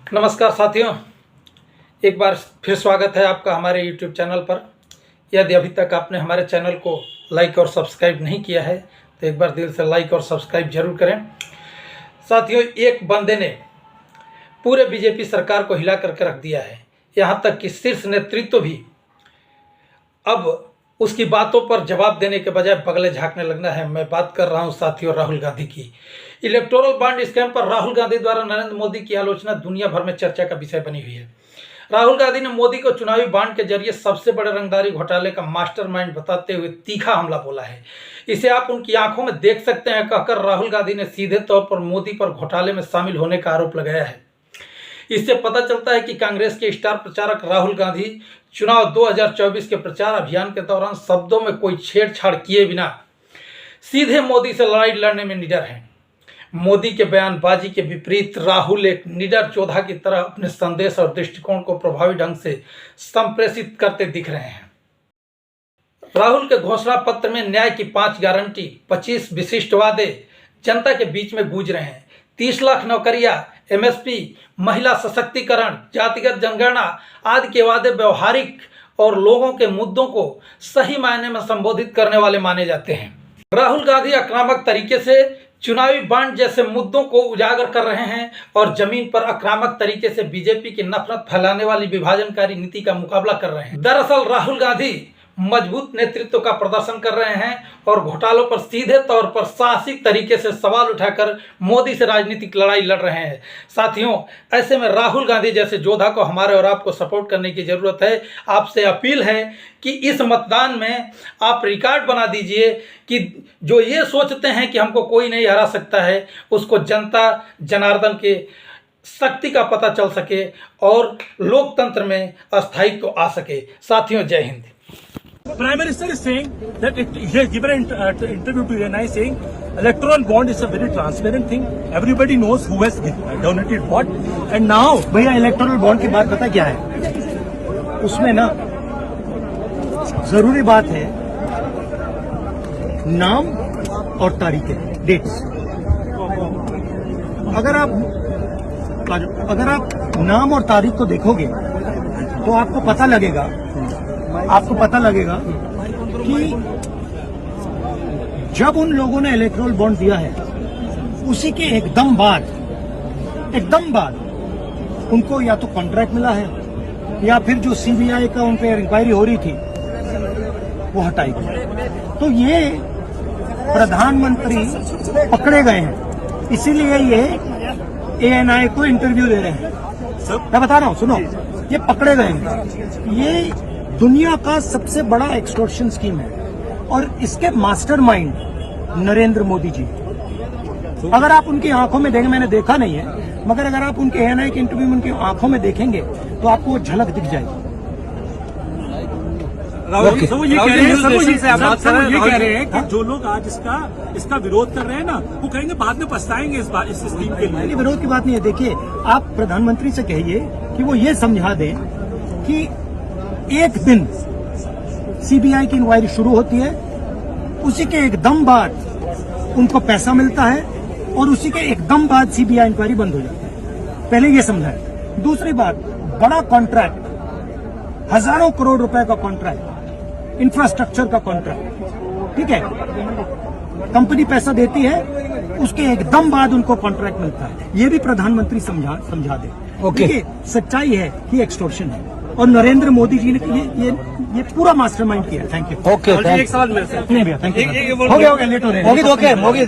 नमस्कार साथियों, एक बार फिर स्वागत है आपका हमारे YouTube चैनल पर। यदि अभी तक आपने हमारे चैनल को लाइक और सब्सक्राइब नहीं किया है तो एक बार दिल से लाइक और सब्सक्राइब जरूर करें। साथियों, एक बंदे ने पूरे बीजेपी सरकार को हिला करके रख दिया है। यहाँ तक कि शीर्ष नेतृत्व भी अब उसकी बातों पर जवाब देने के बजाय बगले झांकने लगना है। मैं बात कर रहा हूँ साथियों राहुल गांधी की। इलेक्टोरल बॉन्ड स्कैम पर राहुल गांधी द्वारा नरेंद्र मोदी की आलोचना दुनिया भर में चर्चा का विषय बनी हुई है। राहुल गांधी ने मोदी को चुनावी बॉन्ड के जरिए सबसे बड़े रंगदारी घोटाले का मास्टरमाइंड बताते हुए तीखा हमला बोला है। इसे आप उनकी आंखों में देख सकते हैं कहकर राहुल गांधी ने सीधे तौर पर मोदी पर घोटाले में शामिल होने का आरोप लगाया है। इससे पता चलता है कि कांग्रेस के स्टार प्रचारक राहुल गांधी चुनाव 2024 के प्रचार अभियान के दौरान शब्दों में कोई छेड़छाड़ किए बिना सीधे मोदी से लड़ाई लड़ने में निडर हैं। मोदी के बयानबाजी के विपरीत राहुल एक निडर योद्धा की तरह अपने संदेश और दृष्टिकोण को प्रभावी ढंग से संप्रेषित करते दिख रहे हैं। राहुल के घोषणा पत्र में न्याय की 5 गारंटी, 25 विशिष्ट वादे जनता के बीच में गूंज रहे हैं। 30 लाख नौकरियां, MSP, महिला सशक्तिकरण, जातिगत जनगणना आदि के वादे व्यवहारिक और लोगों के मुद्दों को सही मायने में संबोधित करने वाले माने जाते हैं। राहुल गांधी आक्रामक तरीके से चुनावी बॉन्ड जैसे मुद्दों को उजागर कर रहे हैं और जमीन पर आक्रामक तरीके से बीजेपी की नफरत फैलाने वाली विभाजनकारी नीति का मुकाबला कर रहे हैं। दरअसल राहुल गांधी मजबूत नेतृत्व का प्रदर्शन कर रहे हैं और घोटालों पर सीधे तौर पर साहसिक तरीके से सवाल उठाकर मोदी से राजनीतिक लड़ाई लड़ रहे हैं। साथियों, ऐसे में राहुल गांधी जैसे योद्धा को हमारे और आपको सपोर्ट करने की ज़रूरत है। आपसे अपील है कि इस मतदान में आप रिकॉर्ड बना दीजिए कि जो ये सोचते हैं कि हमको कोई नहीं हरा सकता है, उसको जनता जनार्दन के शक्ति का पता चल सके और लोकतंत्र में स्थायित्व आ सके। साथियों, जय Hind. Prime Minister is saying that he has given an interview to UNI saying electoral bond is a very transparent thing. Everybody knows who has donated what. And now, भैया इलेक्टोरल बॉन्ड की बात पता क्या है? उसमें ना जरूरी बात है नाम और तारीखें, डेट्स। अगर आप नाम और तारीख को देखोगे तो आपको पता लगेगा कि जब उन लोगों ने इलेक्टोरल बॉन्ड दिया है उसी के एकदम बाद उनको या तो कॉन्ट्रैक्ट मिला है या फिर जो CBI का उन पर इंक्वायरी हो रही थी वो हटाई गई। तो ये प्रधानमंत्री पकड़े गए हैं, इसीलिए ये ANI को इंटरव्यू दे रहे हैं। मैं बता रहा हूं, सुनो, ये पकड़े गए हैं। ये दुनिया का सबसे बड़ा एक्सटॉर्शन स्कीम है और इसके मास्टरमाइंड नरेंद्र मोदी जी। अगर आप उनकी आंखों में देखें, मैंने देखा नहीं है, मगर अगर आप उनके ANI के इंटरव्यू में उनकी आंखों में देखेंगे तो आपको वो झलक दिख जाएगी। सब ये कह रहे हैं कि जो लोग आज इसका विरोध कर रहे हैं ना, वो कहेंगे बाद में पछताएंगे इस स्कीम के लिए। विरोध की बात नहीं है। देखिए, आप प्रधानमंत्री से कहिए कि वो ये समझा दें कि एक दिन CBI की इंक्वायरी शुरू होती है, उसी के एकदम बाद उनको पैसा मिलता है और उसी के एकदम बाद CBI इंक्वायरी बंद हो जाती है। पहले ये समझाएं। दूसरी बात, बड़ा कॉन्ट्रैक्ट, हजारों करोड़ रुपए का कॉन्ट्रैक्ट, इंफ्रास्ट्रक्चर का कॉन्ट्रैक्ट, ठीक है, कंपनी पैसा देती है, उसके एकदम बाद उनको कॉन्ट्रैक्ट मिलता है। ये भी प्रधानमंत्री समझा दे। ओके, सच्चाई है कि एक्सटॉर्शन है और नरेंद्र मोदी जी ने ये पूरा मास्टरमाइंड किया। Thank you. ओके, एक सवाल मेरे से। नहीं भैया, थैंक यू। हो गया, लेट हो रहे हैं। होगी।